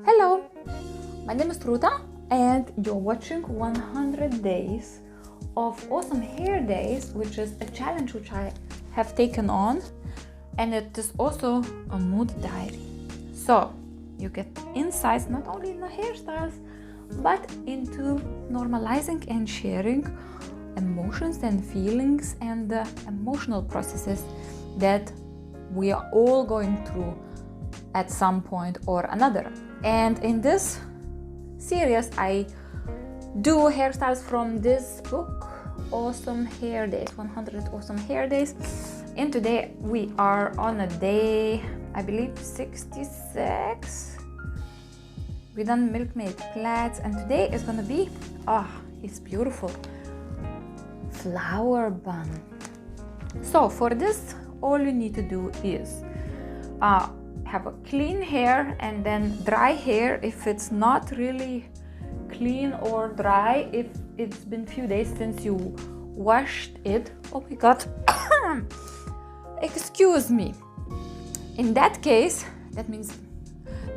Hello, my name is Ruta and you're watching 100 days of awesome hair days, which is a challenge which I have taken on, and it is also a mood diary. So you get insights not only in the hairstyles but into normalizing and sharing emotions and feelings and the emotional processes that we are all going through at some point or another. And in this series I do hairstyles from this book, Awesome Hair Days, 100 Awesome Hair Days. And today we are on a day, I believe 66. We done milkmaid plaits, and today is gonna be, it's beautiful, flower bun. So for this, all you need to do is have a clean hair and then dry hair if it's not really clean or dry, if it's been few days since you washed it. Oh my god. Excuse me. In that case, that means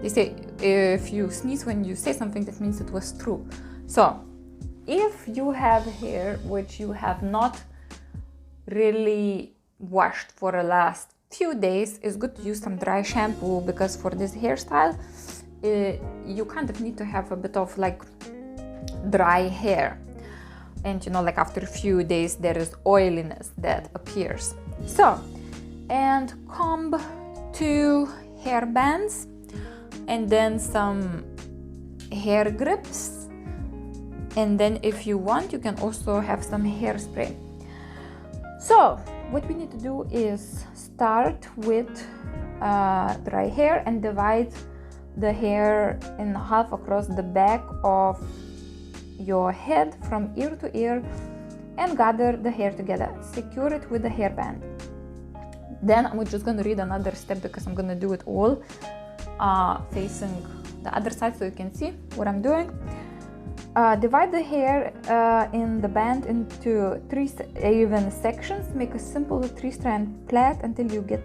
they say if you sneeze when you say something, that means it was true. So if you have hair which you have not really washed for the last few days, it's good to use some dry shampoo, because for this hairstyle you kind of need to have a bit of like dry hair, and you know, like after a few days there is oiliness that appears. So, and comb, 2 hair bands, and then some hair grips, and then if you want you can also have some hairspray. So what we need to do is start with dry hair and divide the hair in half across the back of your head from ear to ear and gather the hair together. Secure it with the hairband. Then I'm just going to read another step because I'm going to do it all facing the other side so you can see what I'm doing. Divide the hair in the band into 3 even sections. Make a simple 3-strand plait until you get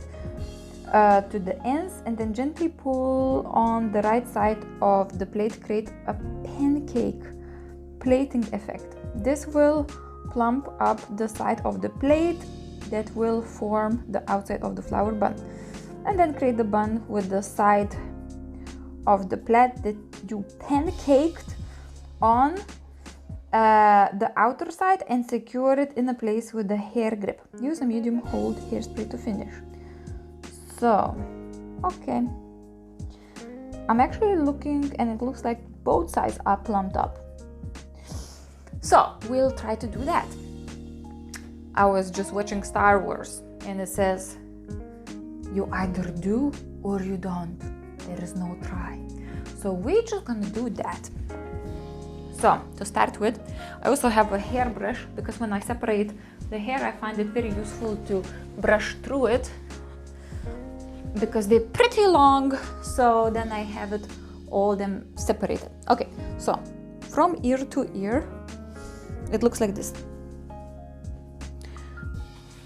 to the ends, and then gently pull on the right side of the plait. Create a pancake plaiting effect. This will plump up the side of the plait that will form the outside of the flower bun, and then create the bun with the side of the plait that you pancaked on the outer side and secure it in a place with the hair grip. Use a medium hold hairspray to finish. So, okay, I'm actually looking and it looks like both sides are plumped up. So we'll try to do that. I was just watching Star Wars and it says you either do or you don't. There is no try. So we're just gonna do that. So to start with, I also have a hairbrush, because when I separate the hair I find it very useful to brush through it because they're pretty long, so then I have it all them separated. Okay, so from ear to ear it looks like this.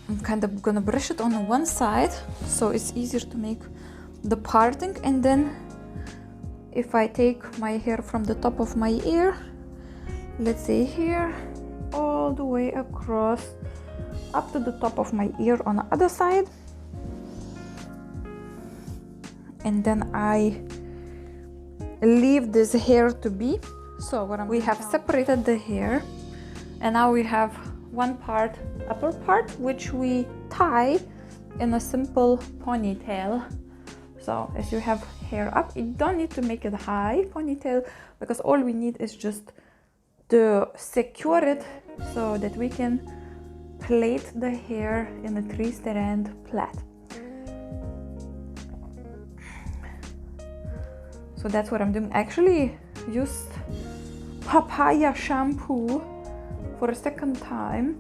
I'm kind of gonna brush it on one side so it's easier to make the parting, and then if I take my hair from the top of my ear, let's say here, all the way across up to the top of my ear on the other side, and then I leave this hair to be. So we have separated the hair, and now we have one part, upper part, which we tie in a simple ponytail. So as you have hair up, you don't need to make it high ponytail, because all we need is just to secure it so that we can plait the hair in a 3-strand plait. So that's what I'm doing. I actually used papaya shampoo for a second time,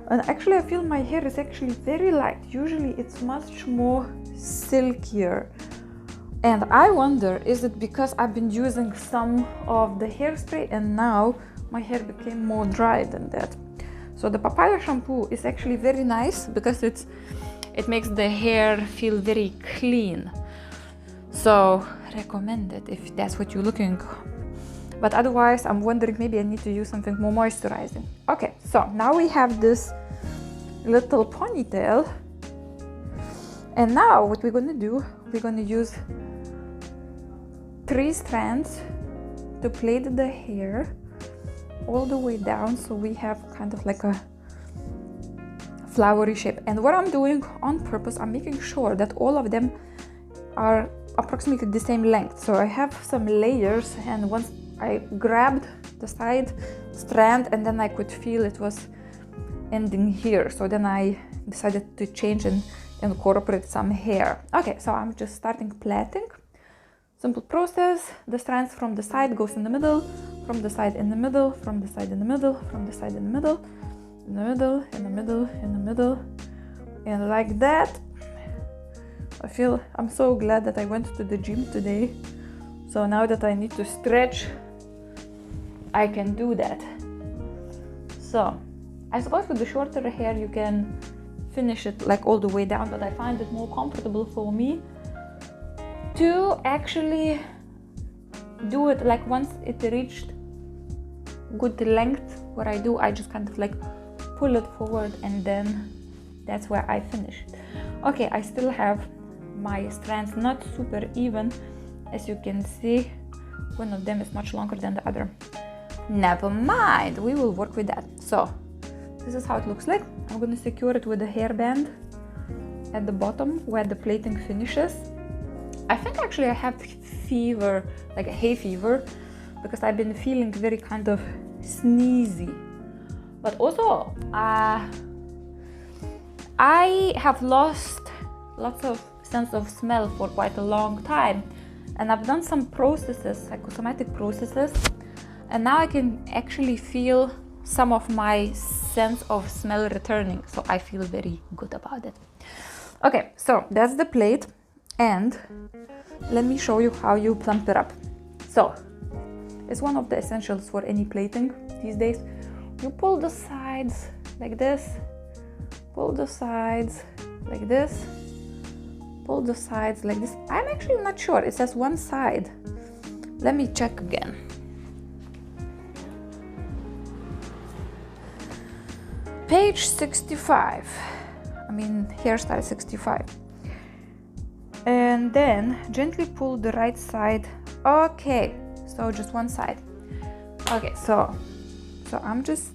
and actually I feel my hair is actually very light. Usually it's much more silkier, and I wonder, is it because I've been using some of the hairspray and now my hair became more dry than that. So the papaya shampoo is actually very nice because it makes the hair feel very clean. So recommend it if that's what you're looking. But otherwise, I'm wondering maybe I need to use something more moisturizing. Okay, so now we have this little ponytail. And now what we're gonna do, we're gonna use 3 strands to plait the hair all the way down, so we have kind of like a flowery shape. And what I'm doing on purpose, I'm making sure that all of them are approximately the same length. So I have some layers, and once I grabbed the side strand, and then I could feel it was ending here. So then I decided to change and incorporate some hair. Okay, so I'm just starting plaiting. Simple process. The strands from the side goes in the middle, from the side in the middle, from the side in the middle, from the side in the middle, in the middle, in the middle, in the middle, and like that. I'm so glad that I went to the gym today. So now that I need to stretch, I can do that. So I suppose with the shorter hair you can finish it like all the way down, but I find it more comfortable for me to actually do it like once it reached good length. What I do, I just kind of like pull it forward, and then that's where I finish it. Okay, I still have my strands not super even. As you can see, one of them is much longer than the other. Never mind, we will work with that. So this is how it looks like. I'm going to secure it with a hairband at the bottom where the plaiting finishes. I think actually I have fever, like a hay fever, because I've been feeling very kind of sneezy. But also, I have lost lots of sense of smell for quite a long time. And I've done some processes, psychosomatic processes, and now I can actually feel some of my sense of smell returning. So I feel very good about it. Okay, so that's the plait, and let me show you how you plump it up. So it's one of the essentials for any plaiting these days. You pull the sides like this, pull the sides like this, pull the sides like this. I'm actually not sure, it says one side. Let me check again. Page 65, hairstyle 65. And then gently pull the right side. Okay, so just one side. Okay, so I'm just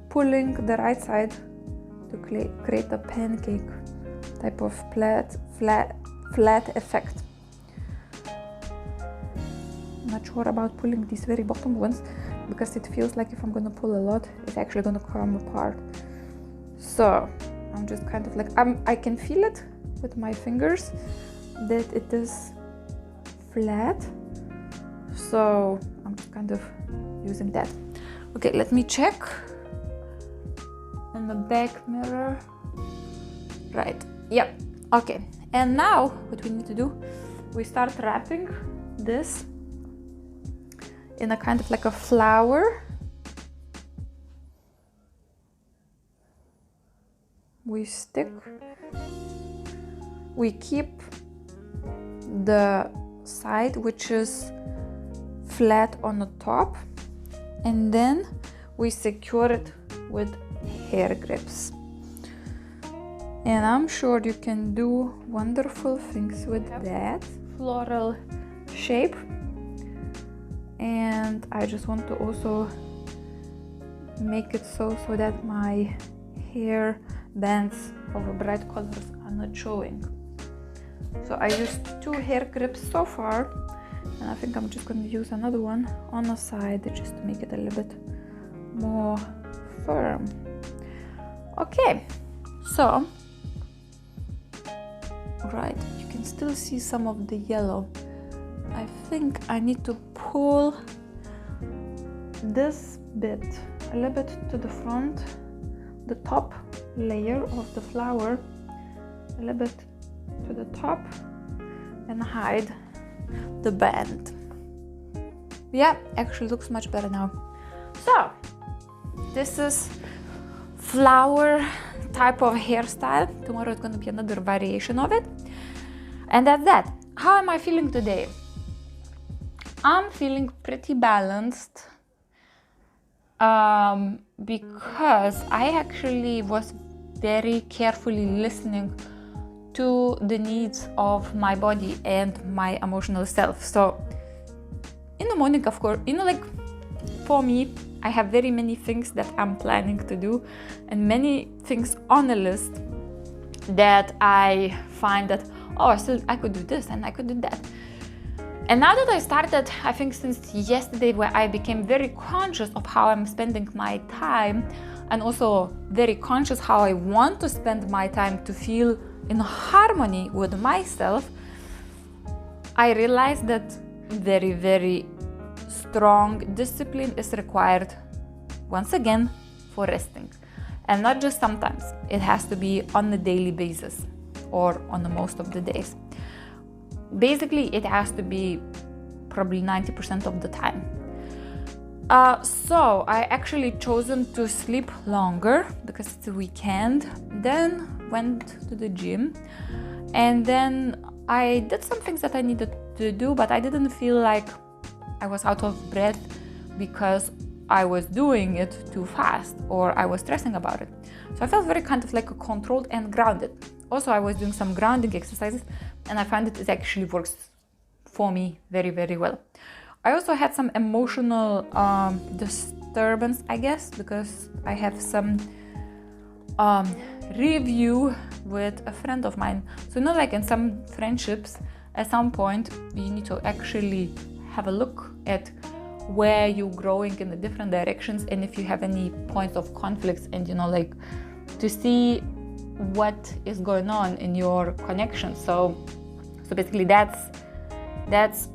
pulling the right side to create a pancake type of flat effect. I'm not sure about pulling these very bottom ones, because it feels like if I'm gonna pull a lot, it's actually gonna come apart. So I'm just kind of like, I can feel it with my fingers that it is flat. So I'm just kind of using that. Okay, let me check in the back mirror. Right, yep, okay. And now what we need to do, we start wrapping this in a kind of like a flower. We keep the side which is flat on the top, and then we secure it with hair grips. And I'm sure you can do wonderful things with that floral shape. And I just want to also make it so that my hair bands of bright colors are not showing. So I used 2 hair grips so far, and I think I'm just going to use another one on the side just to make it a little bit more firm. Okay, so right, you can still see some of the yellow. I think I need to pull this bit a little bit to the front, the top layer of the flower, a little bit to the top, and hide the band. Yeah, actually looks much better now. So this is flower type of hairstyle. Tomorrow it's going to be another variation of it, and that's that. how am I feeling today? I'm feeling pretty balanced because I actually was very carefully listening to the needs of my body and my emotional self. So in the morning, of course, like for me, I have very many things that I'm planning to do and many things on the list that I find that, I could do this and I could do that. And now that I started, I think since yesterday, where I became very conscious of how I'm spending my time, and also very conscious how I want to spend my time to feel in harmony with myself, I realized that very, very strong discipline is required, once again, for resting. And not just sometimes, it has to be on a daily basis or on the most of the days. Basically, it has to be probably 90% of the time. So I actually chosen to sleep longer because it's a weekend, then went to the gym, and then I did some things that I needed to do, but I didn't feel like I was out of breath because I was doing it too fast or I was stressing about it. So I felt very kind of like controlled and grounded. Also, I was doing some grounding exercises, and I find it actually works for me very, very well. I also had some emotional disturbance, I guess, because I have some review with a friend of mine. So, like in some friendships, at some point, you need to actually have a look at where you're growing in the different directions, and if you have any points of conflicts, and like to see what is going on in your connection. So basically that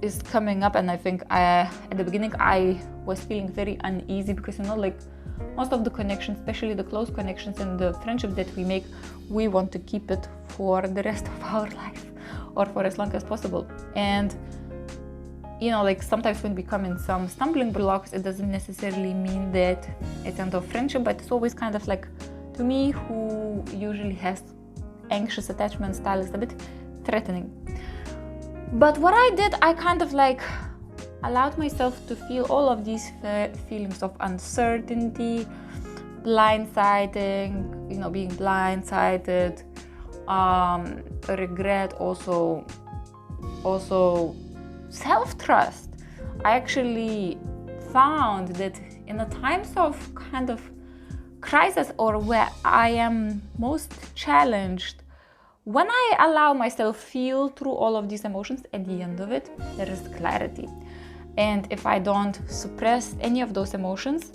is coming up, and I think at the beginning I was feeling very uneasy because like most of the connections, especially the close connections and the friendship that we make, we want to keep it for the rest of our life or for as long as possible. And like sometimes when we come in some stumbling blocks, it doesn't necessarily mean that it's end of friendship, but it's always kind of like, to me, who usually has anxious attachment style, is a bit threatening. But what I did, I kind of like allowed myself to feel all of these feelings of uncertainty, blindsiding, being blindsided, regret, also self-trust. I actually found that in the times of kind of crisis or where I am most challenged, when I allow myself feel through all of these emotions, at the end of it, there is clarity. And if I don't suppress any of those emotions,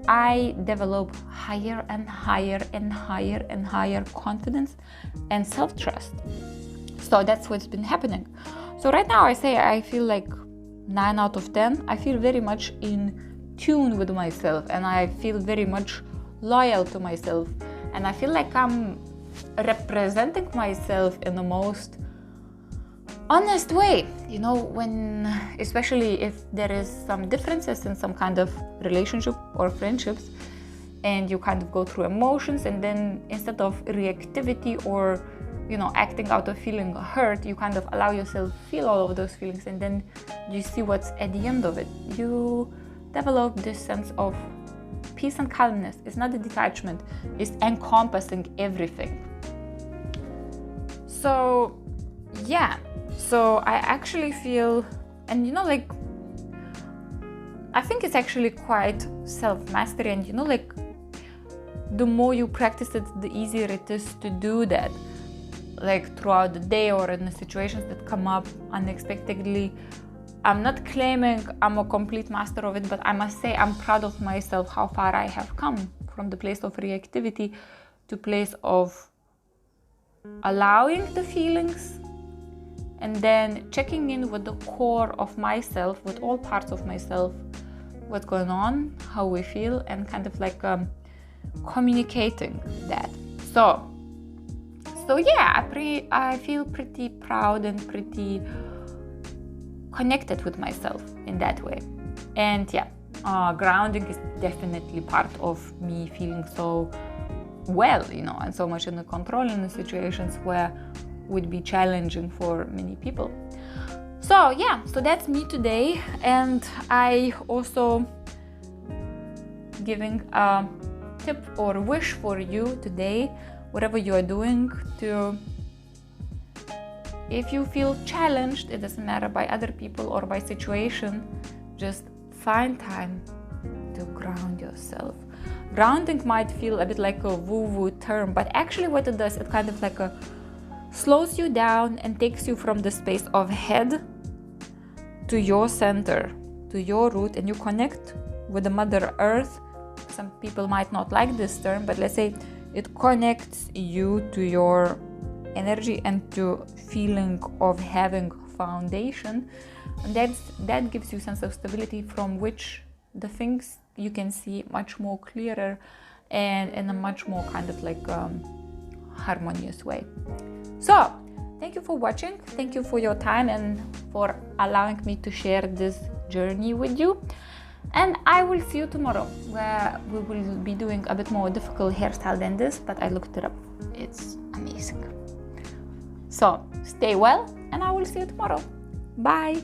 I develop higher and higher and higher and higher confidence and self-trust. So that's what's been happening. So right now I feel like 9 out of 10. I feel very much in tune with myself, and I feel very much loyal to myself, and I feel like I'm representing myself in the most honest way, when, especially if there is some differences in some kind of relationship or friendships, and you kind of go through emotions, and then instead of reactivity or acting out of feeling hurt, you kind of allow yourself feel all of those feelings, and then you see what's at the end of it. You develop this sense of peace and calmness. It's not a detachment, it's encompassing everything. So I actually feel, and I think it's actually quite self-mastery, and the more you practice it, the easier it is to do that, like throughout the day or in the situations that come up unexpectedly. I'm not claiming I'm a complete master of it, but I must say I'm proud of myself how far I have come from the place of reactivity to place of allowing the feelings, and then checking in with the core of myself, with all parts of myself, what's going on, how we feel, and kind of like communicating that. So yeah, I feel pretty proud and pretty connected with myself in that way. And grounding is definitely part of me feeling so well, and so much in the control in the situations where would be challenging for many people. So yeah, so that's me today, and I also giving a tip or wish for you today, whatever you are doing, to, if you feel challenged, it doesn't matter by other people or by situation, just find time to ground yourself. Grounding might feel a bit like a woo-woo term, but actually what it does, it kind of like slows you down and takes you from the space of head to your center, to your root, and you connect with the Mother Earth. Some people might not like this term, but let's say it connects you to your energy and to feeling of having foundation, and that gives you sense of stability, from which the things you can see much more clearer and in a much more kind of like harmonious way. So thank you for watching, thank you for your time and for allowing me to share this journey with you, and I will see you tomorrow, where we will be doing a bit more difficult hairstyle than this, but I looked it up, it's amazing. So stay well, and I will see you tomorrow. Bye.